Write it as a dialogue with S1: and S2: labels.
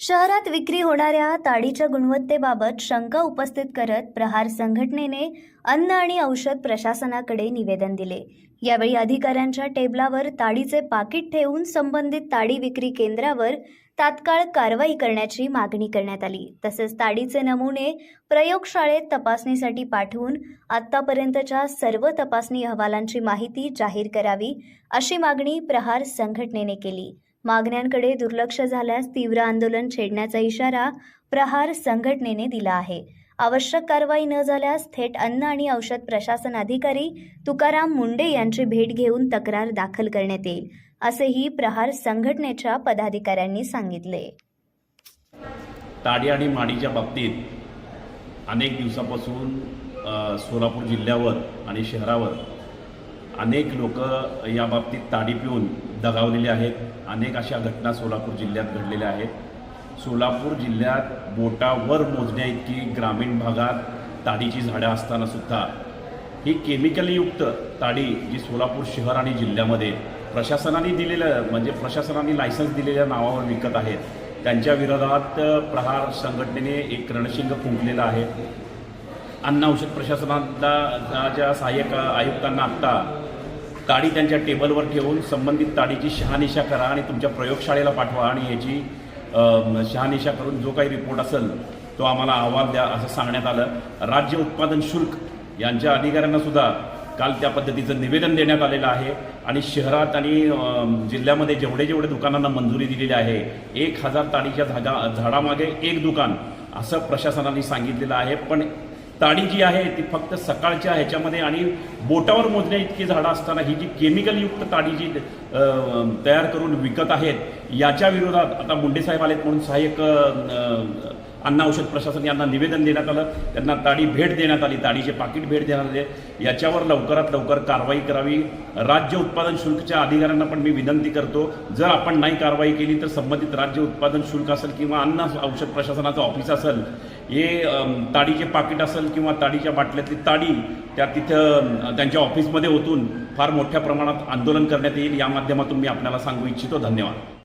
S1: शहरात विक्री होणाऱ्या ताडीच्या गुणवत्तेबाबत शंका उपस्थित करत प्रहार संघटनेने अन्न आणि औषध प्रशासनाकडे निवेदन दिले। यावेळी अधिकाऱ्यांच्या टेबलावर ताडीचे पाकिट ठेवून संबंधित ताडी विक्री केंद्रावर तात्काळ कारवाई करण्याची मागणी करण्यात आली। तसेच ताडीचे नमुने प्रयोगशाळेत तपासणीसाठी पाठवून आतापर्यंतच्या सर्व तपासणी अहवालांची माहिती जाहीर करावी अशी मागणी प्रहार संघटनेने केली। मागण्यांकडे दुर्लक्ष झाल्यास तीव्र आंदोलन छेडण्याचा इशारा प्रहार संघटनेने दिला आहे। आवश्यक कारवाई न झाल्यास थेट अन्न आणि औषध प्रशासन अधिकारी तुकाराम मुंडे यांची भेट घेऊन तक्रार दाखल करण्यात येईल, असेही प्रहार संघटनेच्या पदाधिकाऱ्यांनी सांगितले।
S2: ताडी आणि माडीच्या बाबतीत अनेक दिवसापासून सोलापूर जिल्ह्यावर आणि शहरावर अनेक लोक या बाबतीत ताडी पिऊन दगावलेले आहेत। अनेक अशा घटना सोलापूर जिल्ह्यात घडलेल्या आहेत। सोलापूर जिल्ह्यात बोटावर मोजण्या इतकी ग्रामीण भागात ताडीची झाडं असताना सुद्धा ही केमिकलयुक्त ताडी जी सोलापूर शहर आणि जिल्ह्यामध्ये प्रशासनाने दिलेलं म्हणजे प्रशासनाने लायसन्स दिलेल्या नावावर विकत आहेत, त्यांच्या विरोधात प्रहार संघटनेने एक रणशिंग फुंकलेलं आहे। अन्न औषध प्रशासनाच्या सहाय्यक आयुक्तांना आत्ता ताडी त्यांच्या टेबलवर ठेवून संबंधित ताडीची शहानिशा करा आणि तुमच्या प्रयोगशाळेला पाठवा आणि याची शहानिशा करून जो काही रिपोर्ट असेल तो आम्हाला अहवाल द्या असं सांगण्यात आलं। राज्य उत्पादन शुल्क यांच्या अधिकाऱ्यांना सुद्धा काल त्या पद्धतीचं निवेदन देण्यात आलेलं आहे आणि शहरात आणि जिल्ह्यामध्ये जेवढे दुकानांना मंजुरी दिलेली आहे 1000 ताडीच्या झाडामागे एक दुकान असं प्रशासनाने सांगितलेलं आहे। पण ताडी जी आहे ती फक्त सकाळच्या ह्याच्यामध्ये आणि बोटावर मोजण्या इतकी झाडं असताना ही जी केमिकलयुक्त ताडी जी तयार करून विकत आहेत याच्या विरोधात आता मुंडे साहेब आलेत म्हणून सहाय्यक अन्न औषध प्रशासन यांना निवेदन देण्यात आलं। त्यांना ताडी भेट देण्यात आली, ताडीचे पाकिट भेट देण्यात आले। याच्यावर लवकरात लवकर कारवाई करावी। राज्य उत्पादन शुल्कच्या अधिकाऱ्यांना पण मी विनंती करतो, जर आपण नाही कारवाई केली तर संबंधित राज्य उत्पादन शुल्क असेल किंवा अन्न औषध प्रशासनाचं ऑफिस असेल, हे ताडीचे पाकिट असेल किंवा ताडीच्या बाटल्यातली ताडी त्या तिथं त्यांच्या ऑफिसमध्ये ओतून फार मोठ्या प्रमाणात आंदोलन करण्यात येईल। या माध्यमातून मी आपल्याला सांगू इच्छितो। धन्यवाद।